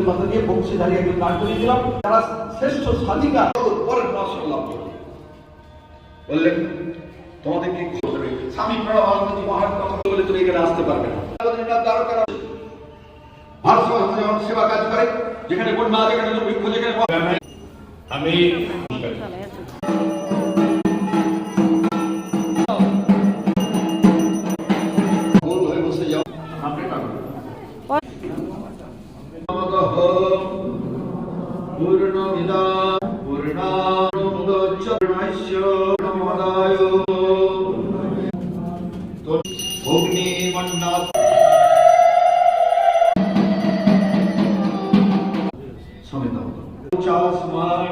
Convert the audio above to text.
কথা দিয়ে বংশীধারী একজন দাঁড় করিয়ে দিলাম, তারা শ্রেষ্ঠ সাধিকা পরের মাসাল্লাহ বললেন তোমাদের কি করবে? স্বামী প্রণবানন্দজি মহারাজ কথা বলে তুমি এখানে আসতে পারবে না। ভারত সমাজ যেমন সেবা কাজ করে, যেখানে বন্যা, যেখানে দুর্ভিক্ষ, যেখানে আমি গোল হয়ে বসে যাও। আপনি পাবেন পূর্ণমিদা পূর্ণামুদচ্যর্ণস্য পূর্ণমাদায় অগ্নিমণ্ডল সমেত 50 মান